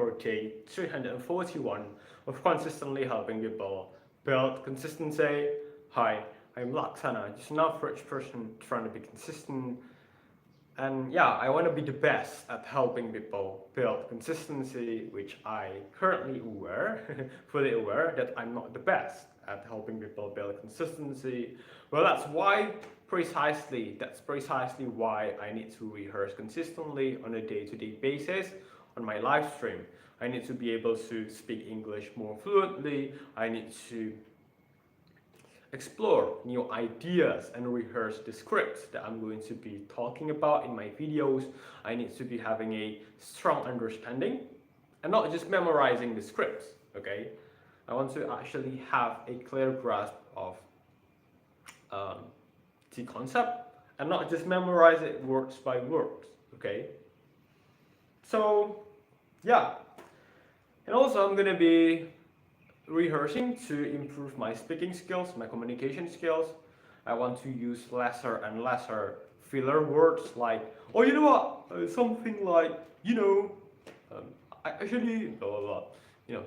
for day 341 of consistently helping people build consistency. Hi, I'm Laksana, just an average person trying to be consistent. And yeah, I want to be the best at helping people build consistency, which I currently aware, fully aware that I'm not the best at helping people build consistency. Well, that's precisely why I need to rehearse consistently on a day-to-day basis on my live stream. I need to be able to speak English more fluently. I need to explore new ideas and rehearse the scripts that I'm going to be talking about in my videos. I need to be having a strong understanding and not just memorizing the scripts, okay? I want to actually have a clear grasp of um, the concept and not just memorize it words by words, okay? So, yeah. And also I'm gonna be rehearsing to improve my speaking skills, my communication skills. I want to use lesser and lesser filler words like, oh, you know what, something like, you know, um, I actually, blah, blah, blah, you know,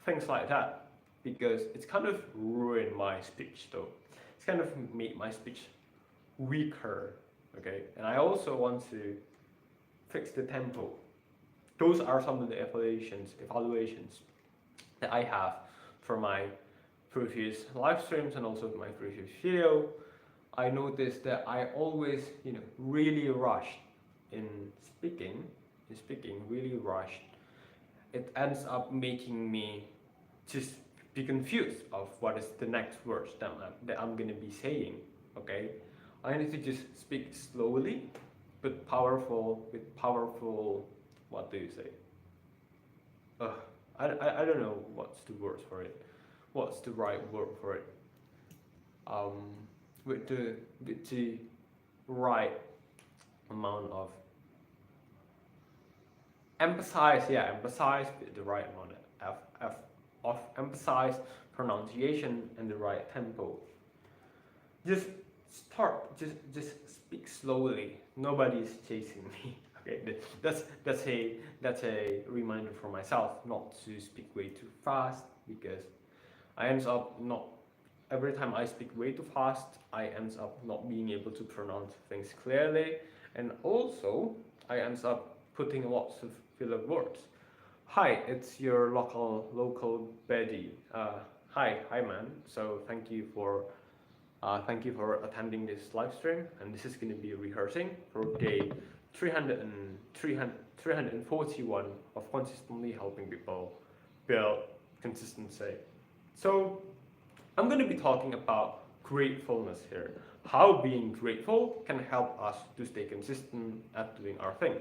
things like that. Because it's kind of ruined my speech though. It's kind of made my speech weaker, okay? And I also want to fix the tempo. Those are some of the evaluations that I have for my previous live streams and also my previous video. I noticed that I always, really rushed in speaking, really rushed. It ends up making me just be confused of what is the next words that I'm gonna be saying. Okay, I need to just speak slowly, but powerful. With powerful, what do you say? Uh, I don't know what's the word for it. What's the right word for it? Um, with the right amount of emphasize, yeah, emphasize with the right amount of emphasize, pronunciation, and the right tempo. Just just speak slowly. Nobody's chasing me. Okay, that's a reminder for myself not to speak way too fast because I ends up not every time I speak way too fast, I ends up not being able to pronounce things clearly, and also I ends up putting lots of filler words. Hi, it's your local Betty. Hi man. So thank you for attending this live stream, and this is going to be rehearsing for day 341 of consistently helping people build consistency. So I'm going to be talking about gratefulness here. How being grateful can help us to stay consistent at doing our things.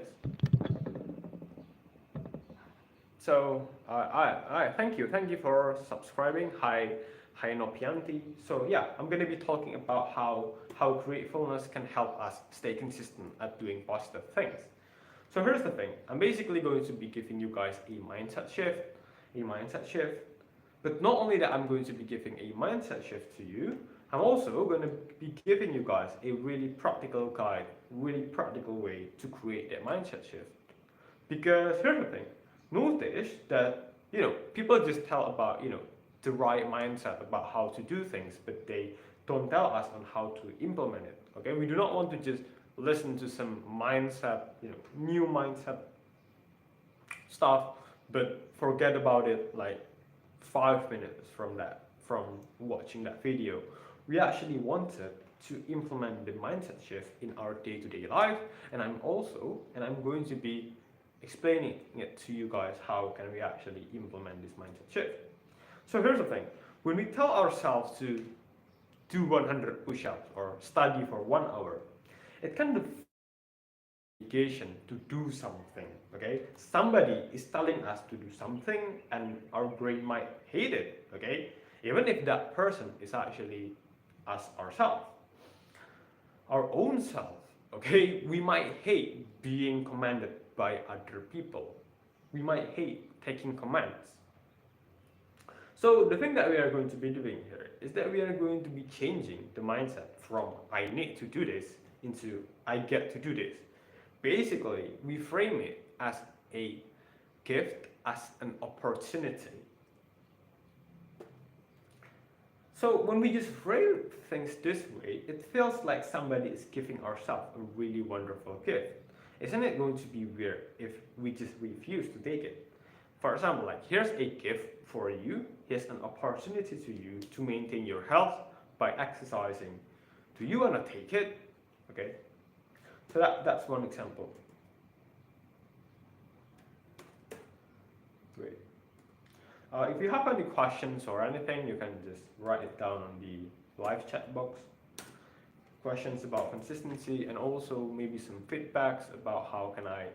So I thank you for subscribing. Hi Nopianti. So yeah, I'm gonna be talking about how gratefulness can help us stay consistent at doing positive things. So here's the thing. I'm basically going to be giving you guys a mindset shift. But not only that, I'm going to be giving a mindset shift to you. I'm also going to be giving you guys a really practical guide, really practical way to create that mindset shift. Because here's the thing. Notice that people just tell about the right mindset about how to do things, but they don't tell us on how to implement it. Okay, we do not want to just listen to some mindset, new mindset stuff, but forget about it like 5 minutes from watching that video. We actually wanted to implement the mindset shift in our day-to-day life, and I'm going to be explaining it to you guys how can we actually implement this mindset shift. So here's the thing. When we tell ourselves to do 100 push-ups or study for 1 hour, it kind of obligation to do something. Okay, somebody is telling us to do something and our brain might hate it. Okay, even if that person is actually us ourselves, our own self. Okay, we might hate being commanded by other people. We might hate taking commands. So the thing that we are going to be doing here is that we are going to be changing the mindset from I need to do this into I get to do this. Basically, we frame it as a gift, as an opportunity. So when we just frame things this way, it feels like somebody is giving ourselves a really wonderful gift. Isn't it going to be weird if we just refuse to take it? For example, like here's a gift for you, here's an opportunity to you to maintain your health by exercising. Do you want to take it? Okay, so that's one example. Great. If you have any questions or anything, you can just write it down on the live chat box. Questions about consistency and also maybe some feedbacks about how can I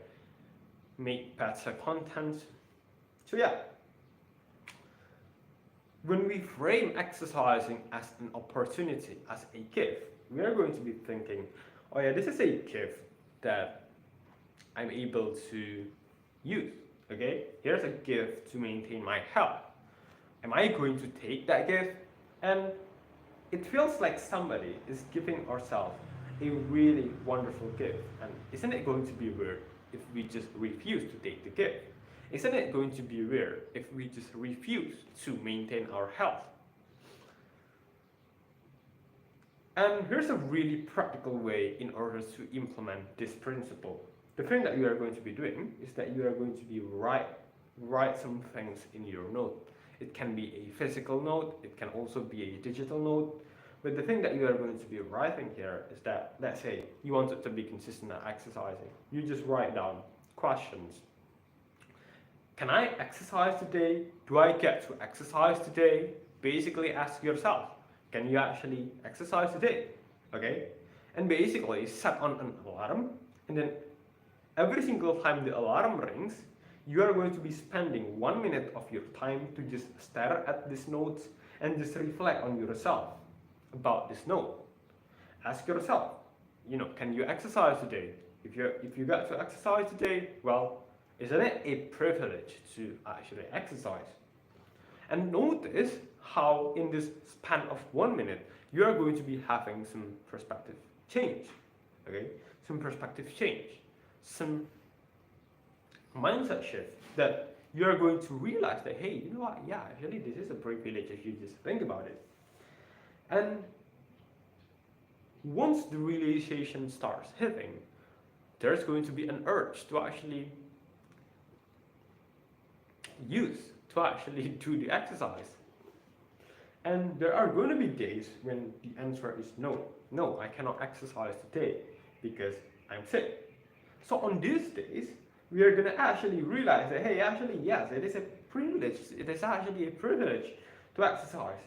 make better content. So yeah, when we frame exercising as an opportunity, as a gift, we are going to be thinking, oh yeah, this is a gift that I'm able to use. Okay, here's a gift to maintain my health. Am I going to take that gift? And it feels like somebody is giving ourselves a really wonderful gift. And isn't it going to be weird if we just refuse to take the gift? Isn't it going to be weird if we just refuse to maintain our health? And here's a really practical way in order to implement this principle. The thing that you are going to be doing is that you are going to be write some things in your note. It can be a physical note, it can also be a digital note. But the thing that you are going to be writing here is that, let's say, you wanted to be consistent at exercising. You just write down questions. Can I exercise today? Do I get to exercise today? Basically ask yourself, can you actually exercise today? Okay? And basically set on an alarm, and then every single time the alarm rings, you are going to be spending 1 minute of your time to just stare at these notes and just reflect on yourself about this note. Ask yourself, can you exercise today? If you got to exercise today, well, isn't it a privilege to actually exercise? And notice how in this span of 1 minute, you are going to be having some perspective change. Okay? Some perspective change. Some mindset shift that you are going to realize that, hey, you know what? Yeah, actually, this is a privilege if you just think about it. And once the realization starts hitting, there's going to be an urge to actually do the exercise. And there are going to be days when the answer is no, I cannot exercise today because I'm sick. So on these days, we are going to actually realize that, hey, actually, yes, it is a privilege. It is actually a privilege to exercise.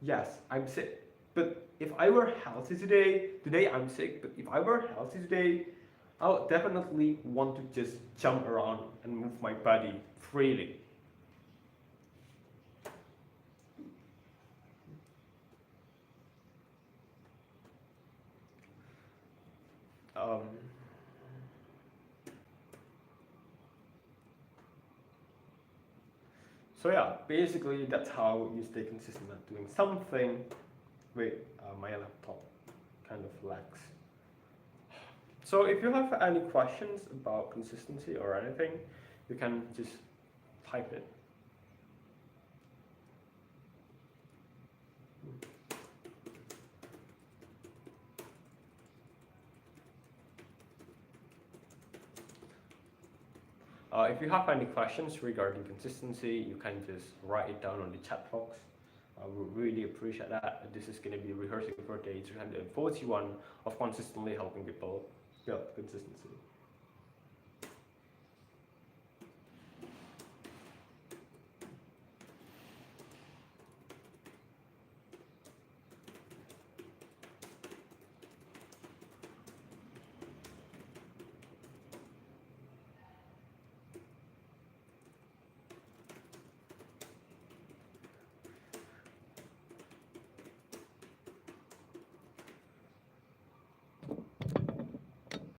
Yes, I'm sick. But if I were healthy today I'm sick, but if I were healthy today, I would definitely want to just jump around and move my body freely. So yeah, basically that's how you stay consistent at doing something. Wait, my laptop kind of lags. So if you have any questions about consistency or anything, you can just type it. If you have any questions regarding consistency, you can just write it down on the chat box. I would really appreciate that. This is going to be rehearsing for day 341 of consistently helping people build consistency.